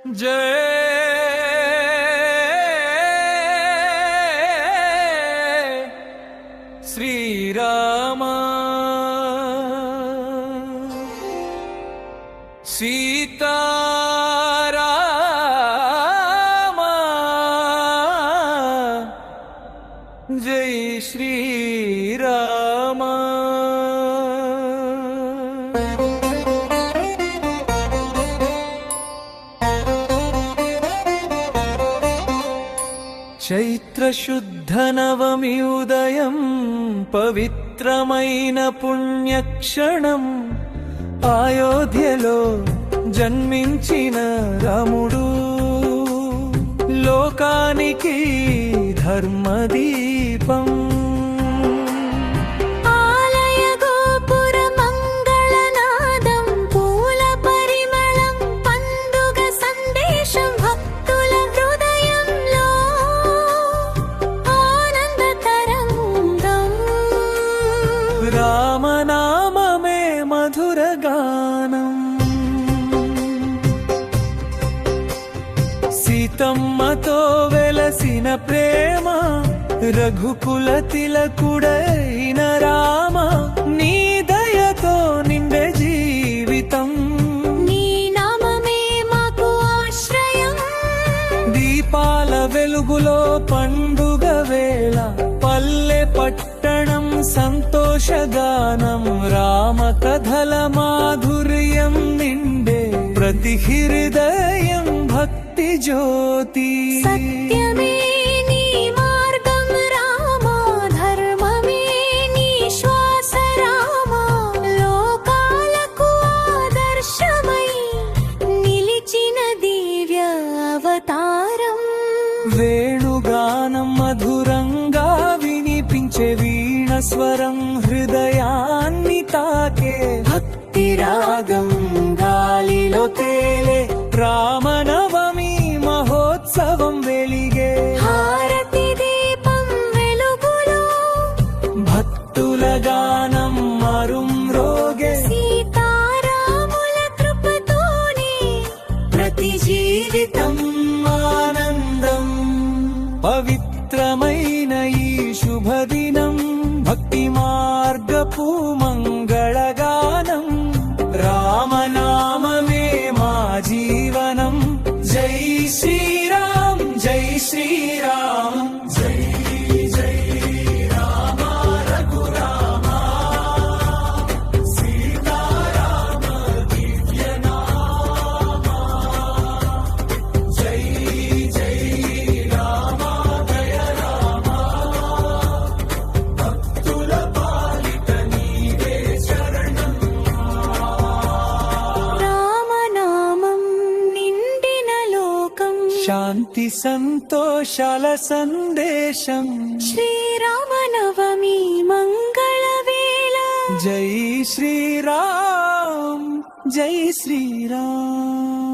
जय श्री राम सीता राम जय श्री राम। చైత్ర శుద్ధ నవమి ఉదయం పవిత్రమైన పుణ్యక్షణం అయోధ్యలో జన్మించిన రాముడు లోకానికి ధర్మదీపం రామనామమే మధుర గానం సీతమ్మతో వెలసిన ప్రేమ రఘుకుల తిలకుడైన రామ నీ దయతో నిండే జీవితం నీ నామమే మాకు ఆశ్రయం దీపాల వెలుగులో పండుగ వేళ పల్లె పట్టణం సంతోషగానం రామ కథల మాధుర్యం నిండే ప్రతి హృదయం భక్తి జ్యోతి సత్యమే నీ మార్గం రామ ధర్మమే నీ శ్వాస రామ లోకాలకు ఆదర్శమై నిలిచిన దివ్య అవతారం వేణుగానం మధురంగా వినిపించే వీణ స్వరం హృదయాన్ని తాకే భక్తి రాగం గాలిలో తేలే రామనవమి మహోత్సవం వెలిగే హారతి దీపం వెలుగులో భక్తుల గానం మరుం రోగే సీతారాముల కృపతోనే ప్రతి జీవితం ఆనందం పవిత్రమైన ఈ శుభదినం భక్తి మార్గపు మంగళగానం రామనామమే మా జీవనం జై శ్రీరామ్ జై శ్రీరామ్ జై జై రామ రఘురామ సీతారామ దివ్య నామ జై జై రామ దయ రామ భక్తుల పాలిట నీవే శరణం రామనామం నిండిన లోకం శాంతి సంతోషాల సందేశం శ్రీరామనవమి మంగళవేళ జై శ్రీరామ్ జై శ్రీరామ్।